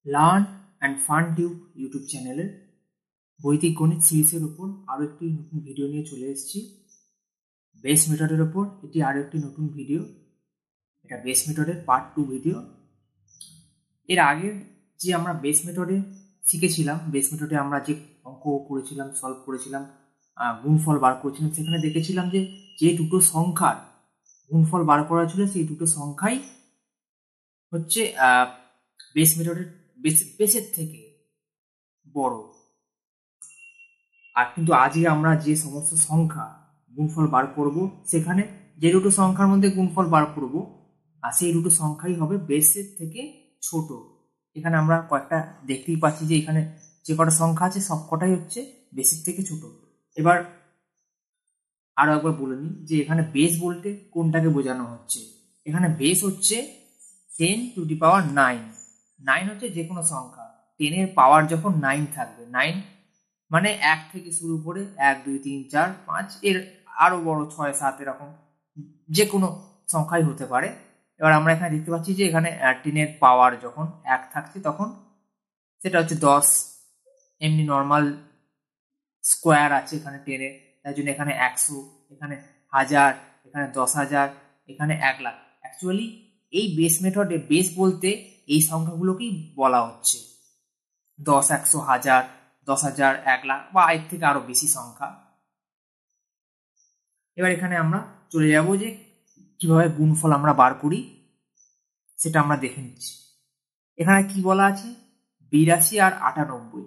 Learn and fun tube YouTube চ্যানেলের বৈদিক গণিত সিরিজের উপর আরও একটি নতুন ভিডিও নিয়ে চলে এসেছি। বেস মেথডের ওপর এটি আরও একটি নতুন ভিডিও। এটা বেস মেথডের পার্ট 2 ভিডিও। এর আগে যে আমরা বেস মেথডে শিখেছিলাম, বেস মেথডে আমরা যে অঙ্ক করেছিলাম, সলভ করেছিলাম, গুণফল বার করেছিলাম, সেখানে দেখেছিলাম যে দুটো সংখ্যার গুণফল বার করা ছিল সেই দুটো সংখ্যাই হচ্ছে বেস মেথডের বেসের থেকে বড়। আর কিন্তু আজকে আমরা যে সমস্ত সংখ্যা গুণফল বার করব, সেখানে যে দুটো সংখ্যার মধ্যে গুণফল বার করব আর সেই দুটো সংখ্যাই হবে বেসের থেকে ছোট। এখানে আমরা কয়েকটা দেখতেই পাচ্ছি যে এখানে যে কটা সংখ্যা আছে সব কটাই হচ্ছে বেসের থেকে ছোট। এবার আরো একবার বলে নিই যে এখানে বেস বলতে কোনটাকে বোঝানো হচ্ছে। এখানে বেস হচ্ছে 10 টু দি পাওয়ার 9। 9 হচ্ছে যে কোনো সংখ্যা, 10 এর পাওয়ার যখন 9 থাকবে, 9 মানে 1 থেকে শুরু করে 1 2 3 4 5 এর আরো বড় 6 7 এরকম যে কোনো সংখ্যাই হতে পারে। এবার আমরা এখানে দেখতে পাচ্ছি যে এখানে 10 এর পাওয়ার যখন 1 থাকছে তখন সেটা হচ্ছে 10। এমনি নর্মাল স্কোয়ার আছে এখানে 10 এর, তাই জন্য এখানে 100, এখানে 1000, এখানে 10,000, এখানে 1 লাখ। অ্যাকচুয়ালি এই বেস মেথডে বেস বলতে এই সংখ্যাগুলোকেই বলা হচ্ছে 10, 100, 1000, 10,000, 1 লাখ বা এর থেকে আরো বেশি সংখ্যা। এবার এখানে আমরা চলে যাব যে কিভাবে গুণফল আমরা বার করি সেটা আমরা দেখে নিচ্ছি। এখানে কি বলা আছে, 82 আর 98।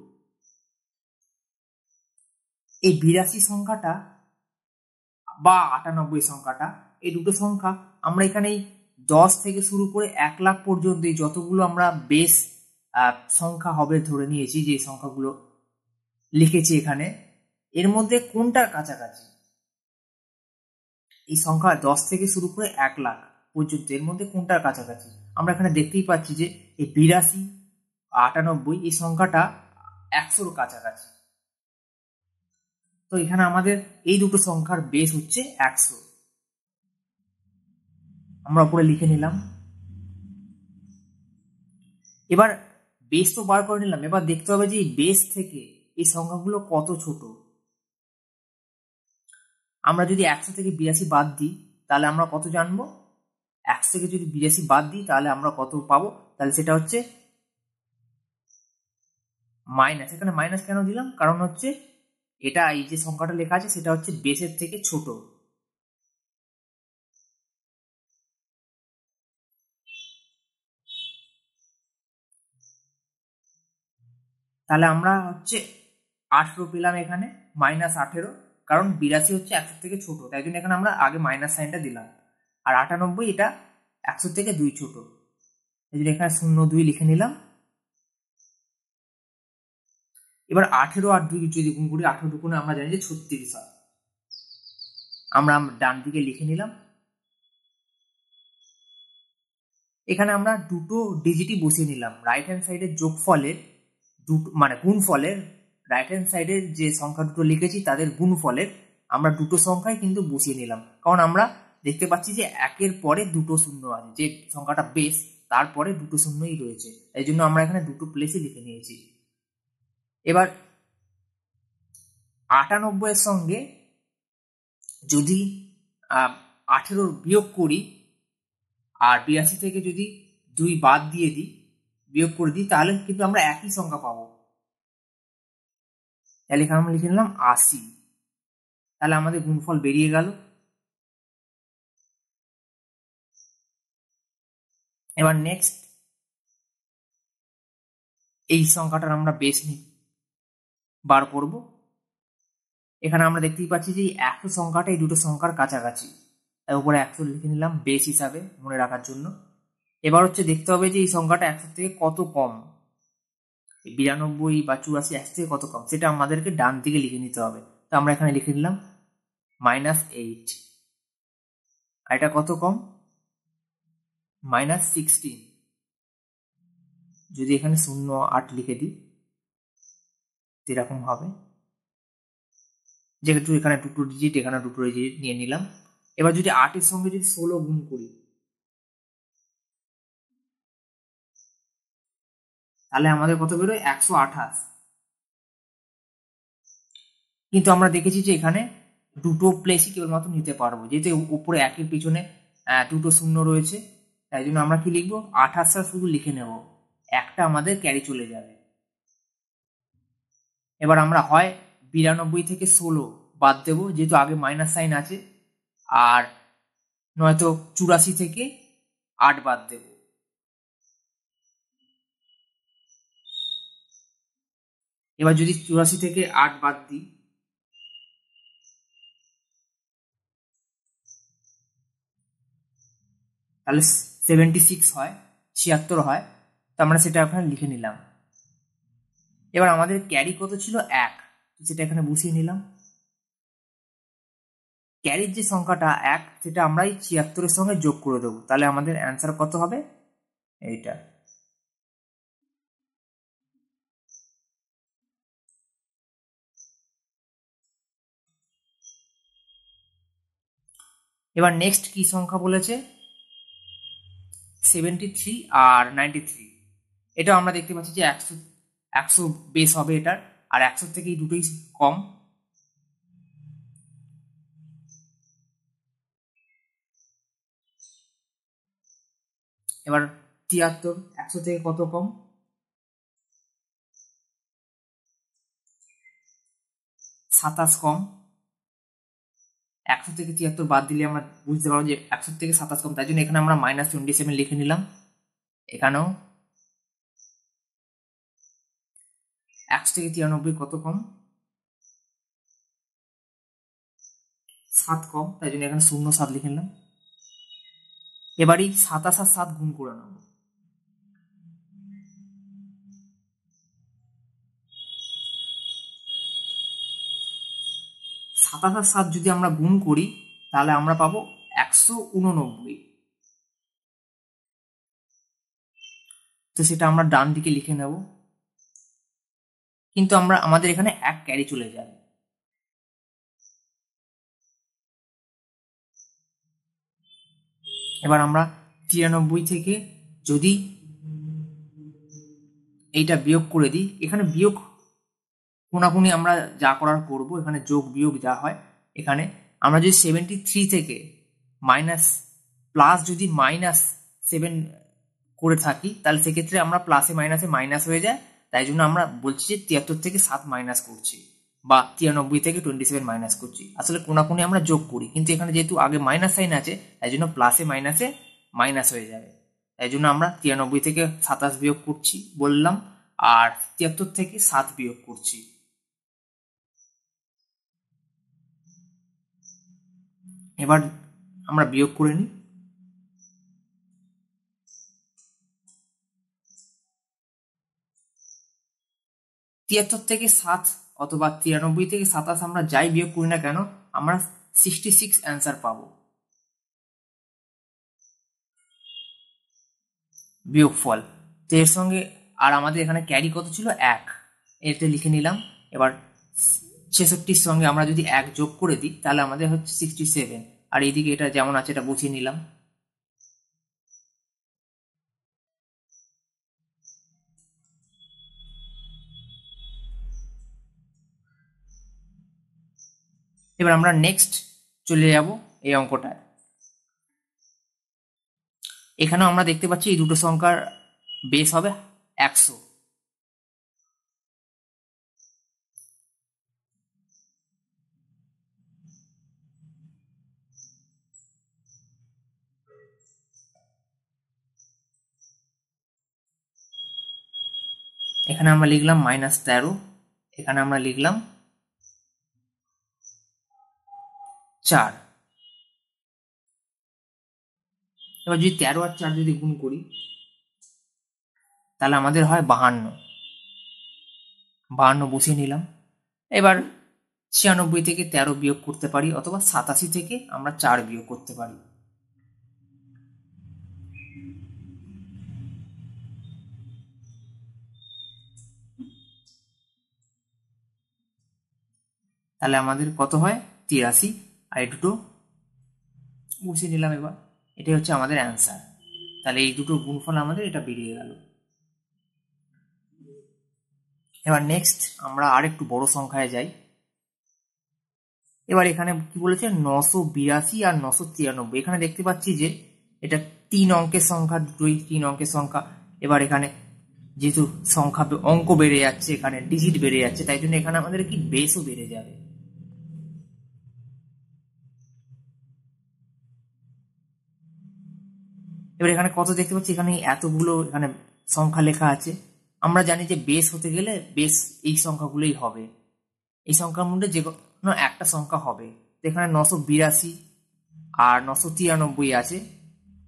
এই 82 সংখ্যাটা বা 98 সংখ্যাটা, এই দুটো সংখ্যা আমরা এখানে 10 থেকে শুরু করে 1 লাখ পর্যন্ত যতগুলো আমরা বেস সংখ্যা হবে ধরে নিয়েছি, যে সংখ্যাগুলো লিখেছি এখানে, এর মধ্যে কোনটার কাছাকাছি? এই সংখ্যা 10 থেকে শুরু করে 1 লাখ পর্যন্ত এর মধ্যে কোনটার কাছাকাছি? আমরা এখানে দেখতেই পাচ্ছি যে এই 82, 98 এই সংখ্যাটা 100-র কাছাকাছি। তো এখানে আমাদের এই দুটো সংখ্যার বেস হচ্ছে 100। আমরা উপরে লিখে নিলাম। এবার বেস তো বার করে নিলাম, এবার দেখতে হবে যে এই বেস থেকে এই সংখ্যাগুলো কত ছোট। আমরা যদি 100 থেকে 82 বাদ দিই তাহলে আমরা কত জানবো? 100 থেকে যদি 82 বাদ দিই তাহলে আমরা কত পাবো? তাহলে সেটা হচ্ছে মাইনাস। এখানে মাইনাস কেন দিলাম? কারণ হচ্ছে এটা এই যে সংখ্যাটা লেখা আছে সেটা হচ্ছে বেসের থেকে ছোট। তাহলে আমরা হচ্ছে 18 পেলাম এখানে, -18, কারণ 82 হচ্ছে 100 থেকে ছোট, তাই জন্য এখানে আমরা আগে মাইনাস সাইনটা দিলাম। আর 98 এটা 100 থেকে 2 ছোট, এই জন্য এখানে 0.2 লিখে নিলাম। এবার 18 আর 2 যদি গুণ করি, 18 দুগুণে আমরা জানি যে 36 হয়। আমরা ডান দিকে লিখে নিলাম। এখানে আমরা দুটো ডিজিটই বসিয়ে নিলাম। রাইট হ্যান্ড সাইডের যোগফলের মানে গুণফলের রাইট হ্যান্ড সাইডের যে সংখ্যা দুটো লিখেছি তাদের গুণফলের আমরা দুটো সংখ্যাই কিন্তু বসিয়ে নিলাম, কারণ আমরা দেখতে পাচ্ছি যে একের পরে দুটো শূন্য আছে, যে সংখ্যাটা বেস তারপরে দুটো শূন্যই রয়েছে, এই জন্য আমরা এখানে দুটো প্লেসে লিখে নিয়েছি। এবার 98 এর সঙ্গে যদি 18 বিয়োগ করি আর 82 থেকে যদি 2 বাদ দিয়ে দিই, বিয়োগ করে দিই, তাহলে কিন্তু আমরা একই সংখ্যা পাবো। তাহলে এখানে আমরা লিখে নিলাম 80। তাহলে আমাদের গুণফল বেরিয়ে গেল। এবার নেক্সট এই সংখ্যাটার আমরা বেস বার করব। এখানে আমরা দেখতেই পাচ্ছি যে 100 সংখ্যাটা এই দুটো সংখ্যার কাছাকাছি, তাই উপরে 100 লিখে নিলাম বেস হিসাবে মনে রাখার জন্য। এবার হচ্ছে দেখতে হবে যে এই সংখ্যাটা 100 থেকে কত কম, 92 বা 84 100 থেকে কত কম, সেটা আমাদেরকে ডান দিকে লিখে নিতে হবে। তো আমরা এখানে লিখে নিলাম -8। আর এটা কত কম? -16। যদি এখানে 0.8 লিখে দিই এরকম হবে, যেহেতু এখানে দুটো ডিজিট এখানে দুটো ডিজিট নিয়ে নিলাম। এবার যদি 8 এর সঙ্গে যদি 16 গুণ করি তাহলে আমাদের কত বেরোয় 128। কিন্তু আমরা দেখেছি যে এখানে দুটো প্লেসই কেবলমাত্র নিতে পারবো, যেহেতু উপরে একের পিছনে দুটো শূন্য রয়েছে, তাই জন্য আমরা কি লিখবো 28টা শুধু লিখে নেব, একটা আমাদের ক্যারি চলে যাবে। এবার আমরা হয় 92 থেকে 16 বাদ দেবো, যেহেতু আগে মাইনাস সাইন আছে, আর নয়তো 84 থেকে 8 বাদ দেব। এবার যদি 84 থেকে 8 বাদ দিই, তাহলে 76 হয়, 76 হয়। তো আমরা সেটা এখানে লিখে নিলাম। এবার আমাদের ক্যারি কত ছিল 1, সেটা এখানে বসিয়ে নিলাম। ক্যারির যে সংখ্যাটা 1, সেটা আমরা এই 76-এর সঙ্গে যোগ করে দেবো, তাহলে আমাদের অ্যান্সার কত হবে এইটা। এবার নেক্সট কি সংখ্যা বলেছে, 73 আর 93। এটাও আমরা দেখতে পাচ্ছি যে 100 বেস হবে এটার, আর 100 থেকে এই দুটোই কম। এবার 73 100 থেকে কত কম, 27 কম। 100 থেকে 73 বাদ দিলে আমরা বুঝতে পারবো যে 100 থেকে 27 কম, তাই জন্য এখানে আমরা -27 লিখে নিলাম। এখানেও 100 থেকে 93 কত কম, 7 কম, তাই জন্য এখানে 07 লিখে নিলাম। এবারই 27 আর 7 গুণ করে নেব। 27 আর 7 যদি আমরা গুণ করি, তাহলে আমরা পাবো 189। তো সেটা আমরা ডান দিকে লিখে নেব, কিন্তু আমাদের এখানে 1 ক্যারি চলে যাবে। এবার আমরা 93 থেকে যদি এইটা বিয়োগ করে দিই, এখানে বিয়োগ কোনাকুনি আমরা যা করার করব, এখানে যোগ বিয়োগ যা হয়, এখানে আমরা যদি 73 থেকে মাইনাস প্লাস যদি -7 করে থাকি, তাহলে সেক্ষেত্রে আমরা প্লাসে মাইনাসে মাইনাস হয়ে যায়, তাই জন্য আমরা বলছি যে 73 থেকে 7 মাইনাস করছি, বা 93 থেকে 27 মাইনাস করছি। আসলে কোনাকুনি আমরা যোগ করি, কিন্তু এখানে যেহেতু আগে মাইনাস সাইন আছে, তাই জন্য প্লাসে মাইনাসে মাইনাস হয়ে যাবে, তাই জন্য আমরা 93 থেকে 27 বিয়োগ করছি বললাম, আর 73 থেকে 7 বিয়োগ করছি। এবার আমরা বিয়োগ করে নিই। 73 থেকে 7 অথবা 93 থেকে 27 আমরা যাই বিয়োগ করি না কেন, আমরা 66 অ্যান্সার পাবো বিয়োগফল। তো এর সঙ্গে আর আমাদের এখানে ক্যারি কত ছিল 1, এতে লিখে নিলাম। এবার 66-র সঙ্গে আমরা যদি 1 যোগ করে দিই, তাহলে আমাদের হচ্ছে 67, আর এইদিকে এটা যেমন আছে এটা বসিয়ে নিলাম। এবার আমরা নেক্সট চলে যাব এই অঙ্কটায়। এখানেও আমরা দেখতে পাচ্ছি এই দুটো সংখ্যার বেস হবে 100। এখানে আমরা লিখলাম -13, এখানে আমরা লিখলাম 4। এবার যদি 13 আর 4 যদি গুণ করি, তাহলে আমাদের হয় 52 বসিয়ে নিলাম। এবার 96 থেকে 13 বিয়োগ করতে পারি, অথবা 87 থেকে আমরা 4 বিয়োগ করতে পারি। তাহলে আমাদের কত হয় 83, আর এই দুটো বসিয়ে নিলাম। এবার এটাই হচ্ছে আমাদের অ্যান্সার। তাহলে এই দুটো গুণফল আমাদের এটা বেরিয়ে গেল। এবার নেক্সট আমরা আর একটু বড় সংখ্যায় যাই। এবার এখানে কি বলেছে 982 আর 993। এখানে দেখতে পাচ্ছি যে এটা 3 অঙ্কের সংখ্যা, দুটোই 3 অঙ্কের সংখ্যা। এবার এখানে যেহেতু সংখ্যা অঙ্ক বেড়ে যাচ্ছে, এখানে ডিজিট বেড়ে যাচ্ছে, তাই জন্য এখানে আমাদের কি বেসও বেড়ে যাবে। এবার এখানে কত দেখতে পাচ্ছি, এখানে এতগুলো এখানে সংখ্যা লেখা আছে। আমরা জানি যে বেস হতে গেলে বেস এই সংখ্যাগুলোই হবে, এই সংখ্যার মধ্যে যে কোনো একটা সংখ্যা হবে। তো এখানে 982 আর 993 আছে।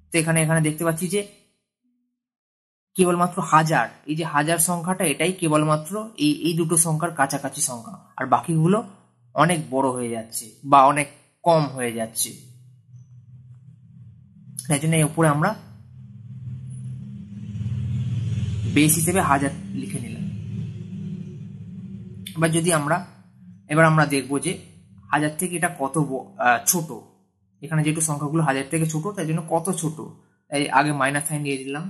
তো এখানে দেখতে পাচ্ছি যে কেবলমাত্র হাজার, এই যে হাজার সংখ্যাটা এটাই কেবলমাত্র এই দুটো সংখ্যার কাছাকাছি সংখ্যা, আর বাকিগুলো অনেক বড় হয়ে যাচ্ছে বা অনেক কম হয়ে যাচ্ছে। তাই জন্য এর উপরে আমরা বেস হিসেবে হাজার লিখে নিলাম। এবার আমরা দেখবো যে হাজার থেকে এটা কত ছোট। এখানে যেহেতু সংখ্যাগুলো হাজার থেকে ছোট, তাই জন্য কত ছোট, তাই আগে মাইনাস সাইন দিয়ে দিলাম।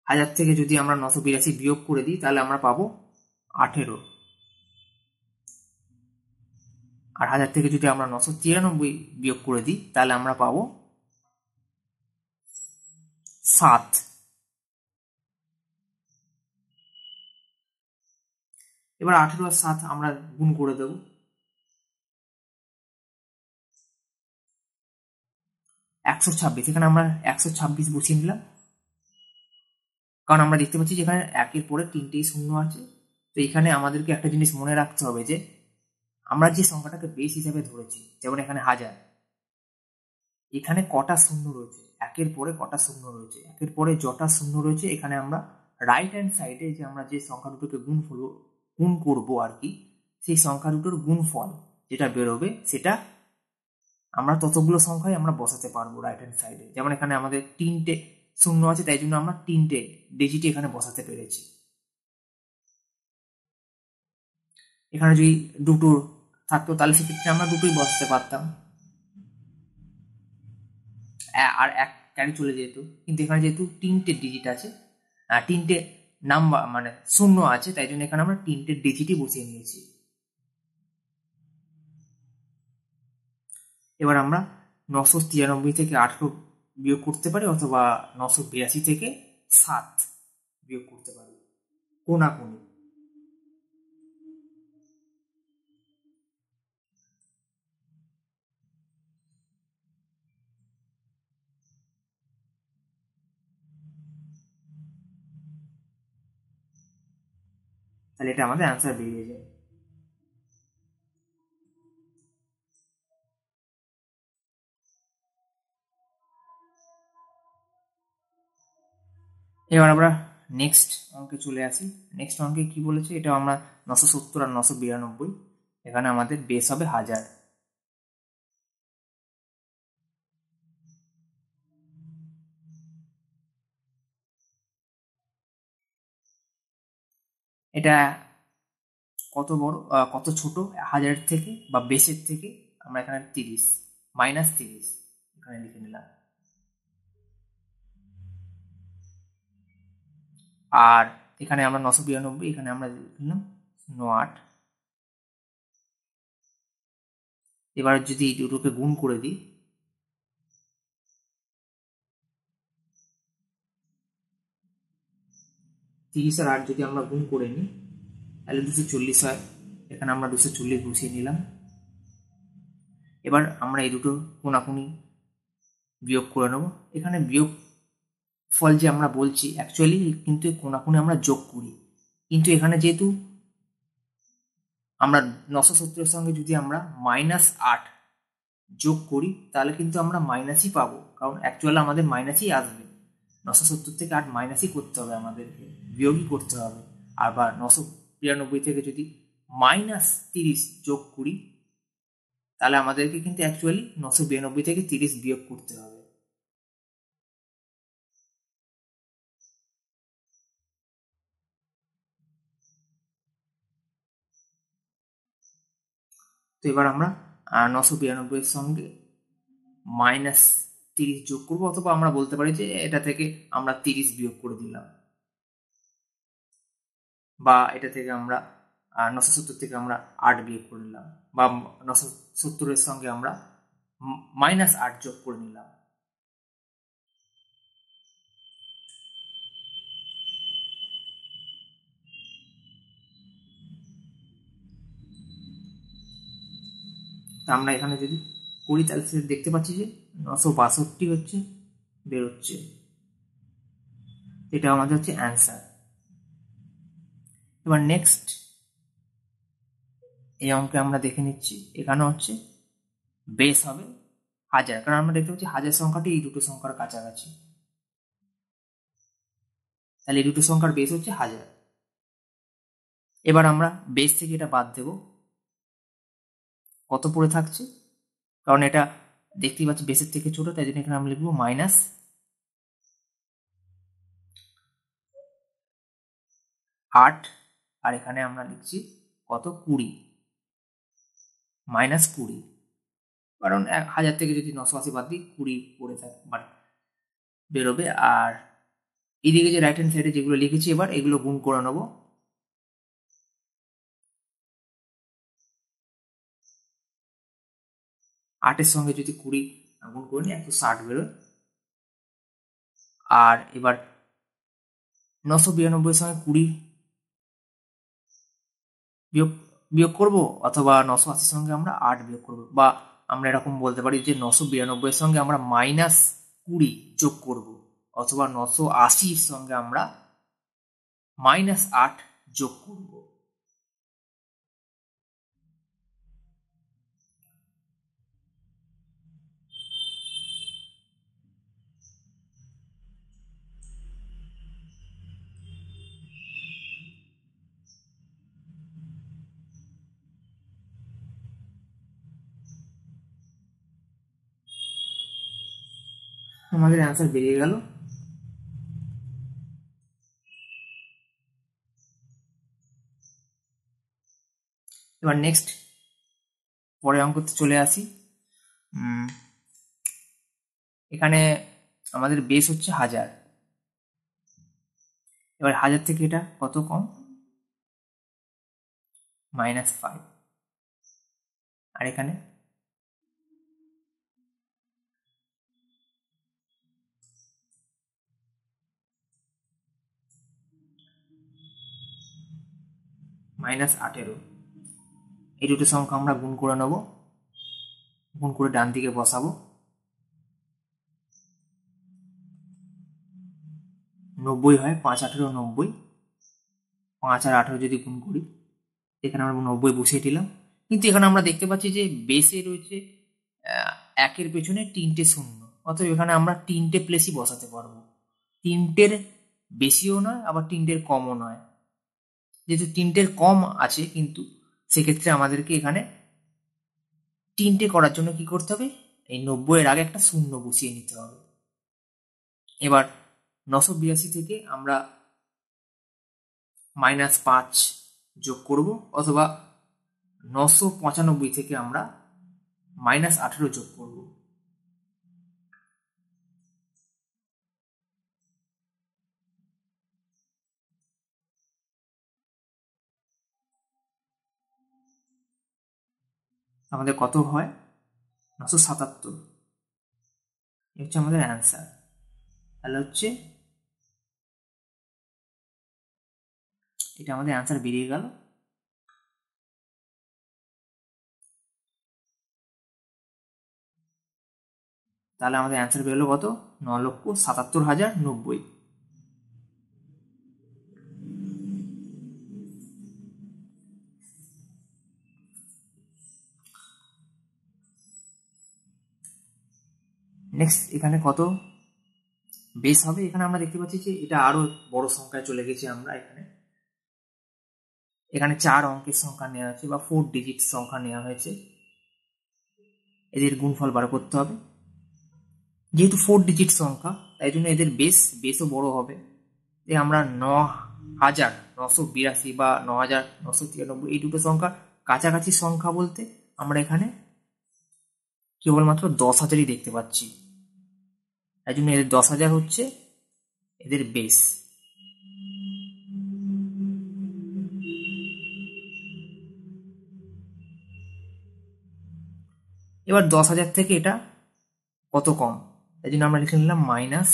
হাজার থেকে যদি আমরা 982 বিয়োগ করে দিই তাহলে আমরা পাবো 18। আর হাজার থেকে যদি আমরা 993 বিয়োগ করে দিই তাহলে আমরা পাবো 7। এবার 18 আর 7 আমরা গুণ করে দেব। 126, এখানে আমরা 126 বসিয়ে নিলাম, কারণ আমরা দেখতে পাচ্ছি যে এখানে একের পরে 3টেই শূন্য আছে। তো এখানে আমাদেরকে একটা জিনিস মনে রাখতে হবে যে আমরা যে সংখ্যাটাকে বেস হিসাবে ধরেছি, যেমন এখানে হাজার, এখানে কটা শূন্য রয়েছে, একের পরে কটা শূন্য রয়েছে, একের পরে যটা শূন্য রয়েছে, এখানে আমরা রাইট হ্যান্ড সাইডে যে আমরা যে সংখ্যা দুটোকে গুণ করবো আর কি, সেই সংখ্যা দুটোর গুণফল যেটা বেরোবে সেটা আমরা ততগুলো সংখ্যায় আমরা বসাতে পারবো রাইট হ্যান্ড সাইডে। যেমন এখানে আমাদের 3টে শূন্য আছে, তাই জন্য আমরা 3টে ডিজিট এখানে বসাতে পেরেছি। এখানে যদি দুটো থাকতো তাহলে সেক্ষেত্রে আমরা দুটোই বসাতে পারতাম, আর এক ক্যারি চলে যেত। কিন্তু এখানে যেহেতু 3টে ডিজিট আছে, 3টে নাম্বার মানে শূন্য আছে, তাই জন্য এখানে আমরা 3টে ডিজিটই বসিয়ে নিয়েছি। এবার আমরা 993 থেকে 18 বিয়োগ করতে পারি, অথবা 982 থেকে 7 বিয়োগ করতে পারি কোনাকুনি। তাহলে এটা আমাদের অ্যান্সার বেরিয়ে যায়। এবার আমরা নেক্সট অঙ্কে চলে আসি। নেক্সট অঙ্কে কি বলেছে, এটা আমরা 970 আর 992, এখানে আমাদের বেস হবে হাজার। এটা কত বড় কত ছোট হাজারের থেকে বা বেসের থেকে, আমরা এখানে 30 -30 এখানে লিখে নিলাম। আর এখানে আমরা 992, এখানে আমরা লিখলাম 08। এবার যদি এই দুটোকে গুণ করে দিই, তিরিশ আর 8 যদি আমরা গুণ করে নিই তাহলে 240 হয়। এখানে আমরা 240 বসিয়ে নিলাম। এবার আমরা এই দুটো কোনাকুনি বিয়োগ করে নেব। এখানে বিয়োগ ফল যে আমরা বলছি, অ্যাকচুয়ালি কিন্তু কোনাকুনি আমরা যোগ করি, কিন্তু এখানে যেহেতু আমরা 970 সঙ্গে যদি আমরা -8 যোগ করি তাহলে কিন্তু আমরা মাইনাসই পাবো, কারণ অ্যাকচুয়ালি আমাদের মাইনাসই আসবে। 970 থেকে 8 মাইনাসই করতে হবে, আমাদেরকে বিয়োগই করতে হবে। আবার 992 থেকে যদি -30 যোগ করি তাহলে আমাদেরকে কিন্তু অ্যাকচুয়ালি 992 থেকে 30 বিয়োগ করতে হবে। তো এবার আমরা 992 এর সঙ্গে 30 যোগ করবো, অথবা আমরা বলতে পারি যে এটা থেকে আমরা 30 বিয়োগ করে দিলাম, বা এটা থেকে আমরা 970 থেকে আমরা 8 বিয়োগ করে নিলাম, বা 970 সঙ্গে আমরা -8 যোগ করে নিলাম। আমরা এখানে যদি করি তাহলে দেখতে পাচ্ছি যে 962 হচ্ছে বেরোচ্ছে, এটা আমাদের হচ্ছে অ্যান্সার। এবার নেক্সট এই অঙ্কে আমরা দেখে নিচ্ছি, এখানে হচ্ছে বেস হবে 1000, কারণ আমরা দেখতে পাচ্ছি 1000 সংখ্যাটি এই দুটো সংখ্যার কাছাকাছি, তাহলে এই দুটো সংখ্যার বেস হচ্ছে 1000। এবার আমরা বেস থেকে এটা বাদ দেব, কত পড়ে থাকছে, কারণ এটা দেখতেই পাচ্ছি বেসের থেকে ছোট, তাই জন্য এখানে আমরা লিখবো -8, আর এখানে আমরা লিখছি কত, 20, -20, কারণ 1000 থেকে যদি 980 বাদ দিই 20 পড়ে থাকে বেরোবে। আর এদিকে যে রাইট হ্যান্ড সাইডে যেগুলো লিখেছি এবার এগুলো গুণ করে নেবো। 8 সঙ্গে যদি 20 গুণ করে নিই 160 বেরোয়। আর এবার 992 সঙ্গে 20 বিয়োগ করব, অথবা 980 সঙ্গে আমরা 8 বিয়োগ করব, বা আমরা এরকম বলতে পারি যে 992 সঙ্গে আমরা -20 যোগ করব, অথবা 980 সঙ্গে আমরা -8 যোগ করব। আমাদের অ্যান্সার বেরিয়ে গেল। এবার নেক্সট পরের অঙ্কতে চলে আসি। এখানে আমাদের বেস হচ্ছে 1000, এবার 1000 থেকে এটা কত কম, -5, আর এখানে -18। এই দুটো সংখ্যা আমরা গুণ করে নেব, গুণ করে ডান দিকে বসাবো। 90 হয়, 5 18 90, 5 আর 18 যদি গুণ করি এখানে আমরা 90 বসিয়ে দিলাম। কিন্তু এখানে আমরা দেখতে পাচ্ছি যে বেসে রয়েছে 1-এর পেছনে 3টে শূন্য, অতএব এখানে আমরা 3টে প্লেসই বসাতে পারবো, 3টের বেশিও নয় আবার 3টের কমও নয়। যেহেতু 3টের কম আছে কিন্তু সেক্ষেত্রে আমাদেরকে এখানে 3টে করার জন্য কি করতে হবে, এই 90-এর আগে একটা শূন্য বসিয়ে নিতে হবে। এবার 982 থেকে আমরা -5 যোগ করব, অথবা 995 থেকে আমরা -18 যোগ করব। আমাদের কত হয়, 977, হচ্ছে আমাদের অ্যান্সার। তাহলে হচ্ছে এটা আমাদের অ্যান্সার বেরিয়ে গেল। তাহলে আমাদের অ্যান্সার বেরোলো কত, 9,77,090। নেক্সট এখানে কত বেস হবে, এখানে আমরা দেখতে পাচ্ছি যে এটা আরো বড় সংখ্যায় চলে গেছি আমরা। এখানে 4 অঙ্কের সংখ্যা নেওয়া হয়েছে বা 4 ডিজিট সংখ্যা নেওয়া হয়েছে, এদের গুণফল বার করতে হবে। যেহেতু 4 ডিজিট সংখ্যা তাই জন্য এদের বেসও বড় হবে। আমরা 9,982 বা 9,993 এই দুটো সংখ্যা কাছাকাছি সংখ্যা বলতে আমরা এখানে কেবলমাত্র 10,000ই দেখতে পাচ্ছি। তাই জন্য এদের 10,000 হচ্ছে এদের বেস। এবার 10,000 থেকে এটা কত কম, তাই জন্য আমরা লিখে নিলাম -18।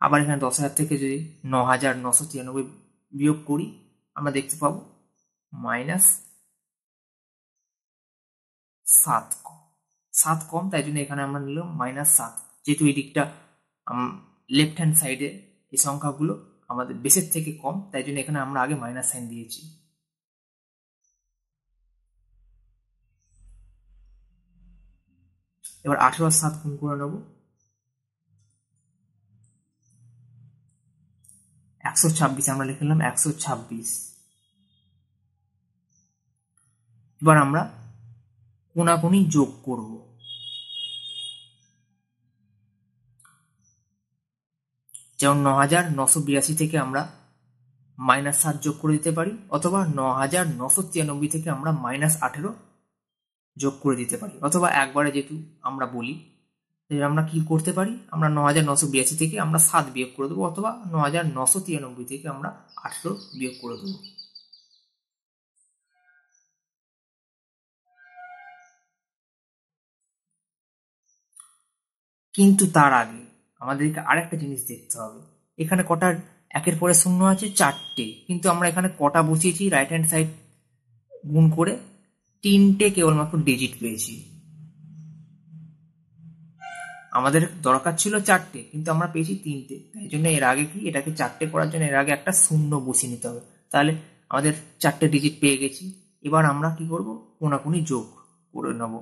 আবার এখানে 10,000 থেকে যদি 9,993 বিয়োগ করি আমরা দেখতে পাবো -7 কম। 7 কম, তাই জন্য এখানে আমরা নিলাম -7। যেহেতু এই দিকটা লেফট হ্যান্ড সাইডে এই সংখ্যাগুলো আমাদের বেসের থেকে কম, তাই জন্য এখানে আমরা আগে মাইনাস সাইন দিয়েছি। এবার 18 আর 7 গুণ করে নেব, 126 আমরা লিখে নিলাম 126। এবার আমরা কোনাকুনি যোগ করব। যেমন 9,982 থেকে আমরা -7 যোগ করে দিতে পারি, অথবা 9,993 থেকে আমরা -18 যোগ করে দিতে পারি, অথবা একবারে যেহেতু আমরা বলি আমরা কি করতে পারি, আমরা 9,982 থেকে আমরা 7 বিয়োগ করে দেবো, অথবা 9,993 থেকে আমরা 18 বিয়োগ করে দেবো। কিন্তু তার আগে আমাদেরকে আরেকটা জিনিস দেখতে হবে, এখানে কটা একের পরে শূন্য আছে, 4টে, কিন্তু আমরা এখানে কটা বসিয়েছি রাইট হ্যান্ড সাইড গুণ করে 3টে কেবলমাত্র ডিজিট পেয়েছি। আমাদের দরকার ছিল 4টে, কিন্তু আমরা পেয়েছি 3টে, তাই জন্য এর আগে কি এটাকে 4টে করার জন্য এর আগে একটা শূন্য বসিয়ে নিতে হবে, তাহলে আমাদের 4টে ডিজিট পেয়ে গেছি। এবার আমরা কি করব, কোনাকুনি যোগ করে নেব।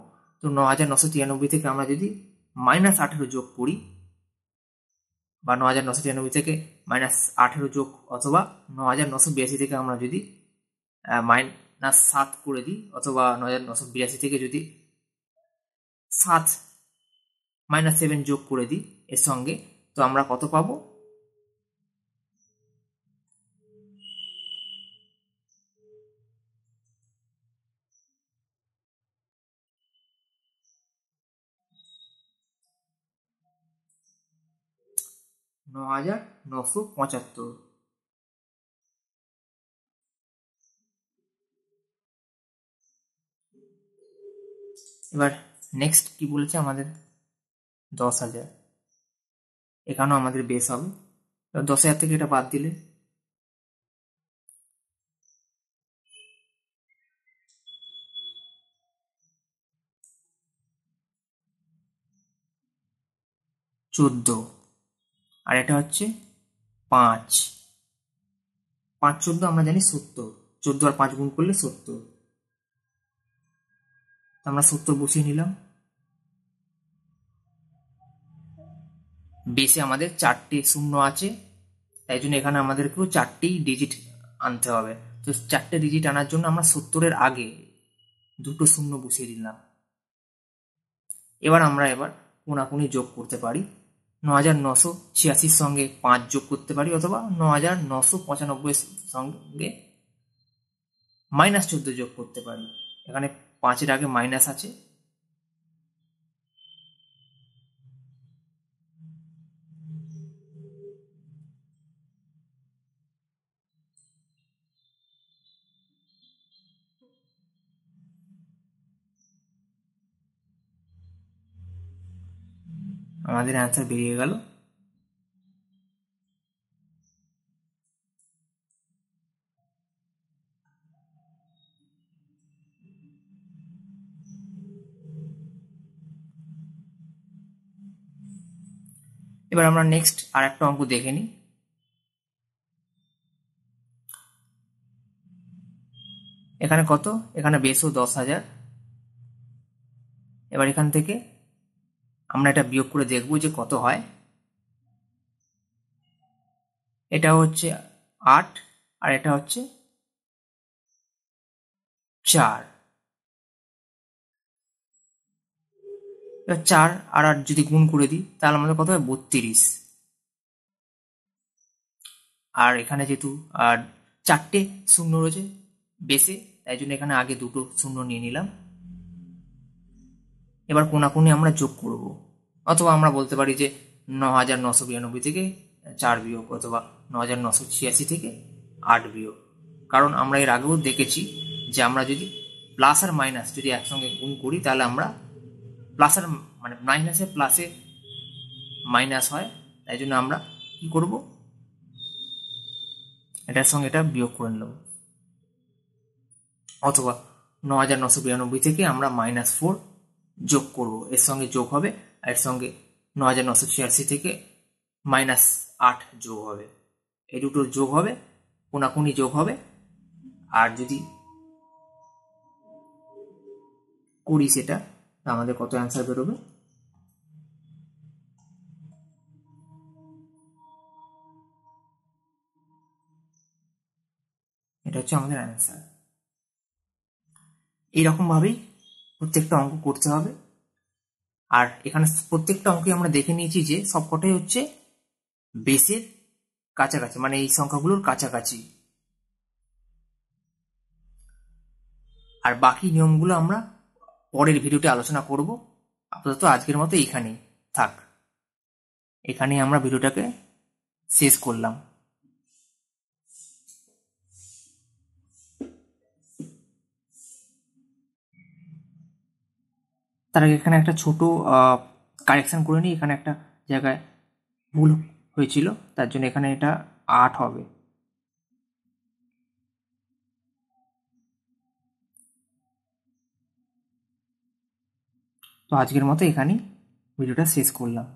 তো 9,993 থেকে আমরা যদি -18 যোগ করি, বা 9,993 থেকে -18 যোগ, অথবা 9,982 থেকে আমরা যদি -7 করে দিই, অথবা 9,982 থেকে যদি 7 যোগ করে দিই এর সঙ্গে, তো আমরা কত পাবো, -9,975। এবার নেক্সট কি বলেছে আমাদের, 10,000। এখানেও আমাদের বেস হবে। 10,000 থেকে এটা বাদ দিলে 14, আর এটা হচ্ছে 5। 5 14 আমরা জানি 70, 14 আর 5 গুণ করলে 70, আমরা 70 বসিয়ে নিলাম। বেসে আমাদের 4টে শূন্য আছে, তাই জন্য এখানে আমাদেরকেও 4টেই ডিজিট আনতে হবে। তো 4টে ডিজিট আনার জন্য আমরা 70-এর আগে 2টো শূন্য বসিয়ে দিলাম। এবার আমরা কোনাকুনি যোগ করতে পারি, 9,986 সঙ্গে 5 যোগ করতে পারি, অথবা 9,995 সঙ্গে -14 যোগ করতে পারি। এখানে 5-এর আগে মাইনাস আছে, আমাদের অ্যান্সার বেরিয়ে গেল। এবার আমরা নেক্সট আর একটা অঙ্ক দেখে নিই। এখানে কত, এখানে বেসও 10,000। এবার এখান থেকে আমরা এটা বিয়োগ করে দেখব যে কত হয়। এটা হচ্ছে 8, আর এটা হচ্ছে 4। এবার 4 আর 8 যদি গুণ করে দিই তাহলে আমাদের কত হয়, 32। আর এখানে যেহেতু 4টে শূন্য রয়েছে বেসে, তাই জন্য এখানে আগে দুটো শূন্য নিয়ে নিলাম। এবার কোনাকুনি আমরা যোগ করব, অথবা আমরা বলতে পারি যে 9992 থেকে 4 বিয়োগ, অথবা 9986 থেকে 8 বিয়োগ। কারণ আমরা এর আগেও দেখেছি যে আমরা যদি প্লাস আর মাইনাস যদি একসঙ্গে গুণ করি তাহলে আমরা প্লাস আর মানে মাইনাসে প্লাসে মাইনাস হয়, তাই জন্য আমরা কি করব, এটার সঙ্গে এটা বিয়োগ করে নেব। অথবা 9992 থেকে আমরা -4 যোগ করব, এর সঙ্গে যোগ হবে, আর এর সঙ্গে 9986 থেকে -8 যোগ হবে, এই দুটো যোগ হবে, কোনাকুনি যোগ হবে। আর যদি করি সেটা, আমাদের কত অ্যান্সার বেরোবে, এটা হচ্ছে আমাদের অ্যান্সার। এইরকম ভাবেই প্রত্যেকটা অঙ্ক করতে হবে। আর এখানে প্রত্যেকটা অঙ্কে আমরা দেখে নিয়েছি যে সবকটাই হচ্ছে বেসের কাছাকাছি, মানে এই সংখ্যাগুলোর কাছাকাছি। আর বাকি নিয়মগুলো আমরা পরের ভিডিওতে আলোচনা করব। আপাতত আজকের মতো এইখানেই থাক, এখানেই আমরা ভিডিওটাকে শেষ করলাম। তার আগে এখানে একটা ছোট কারেকশন করে নিই, এখানে একটা জায়গায় ভুল হয়েছিল, তার জন্য এখানে এটা 8 হবে। তো আজকের মতো এখানেই ভিডিওটা শেষ করলাম।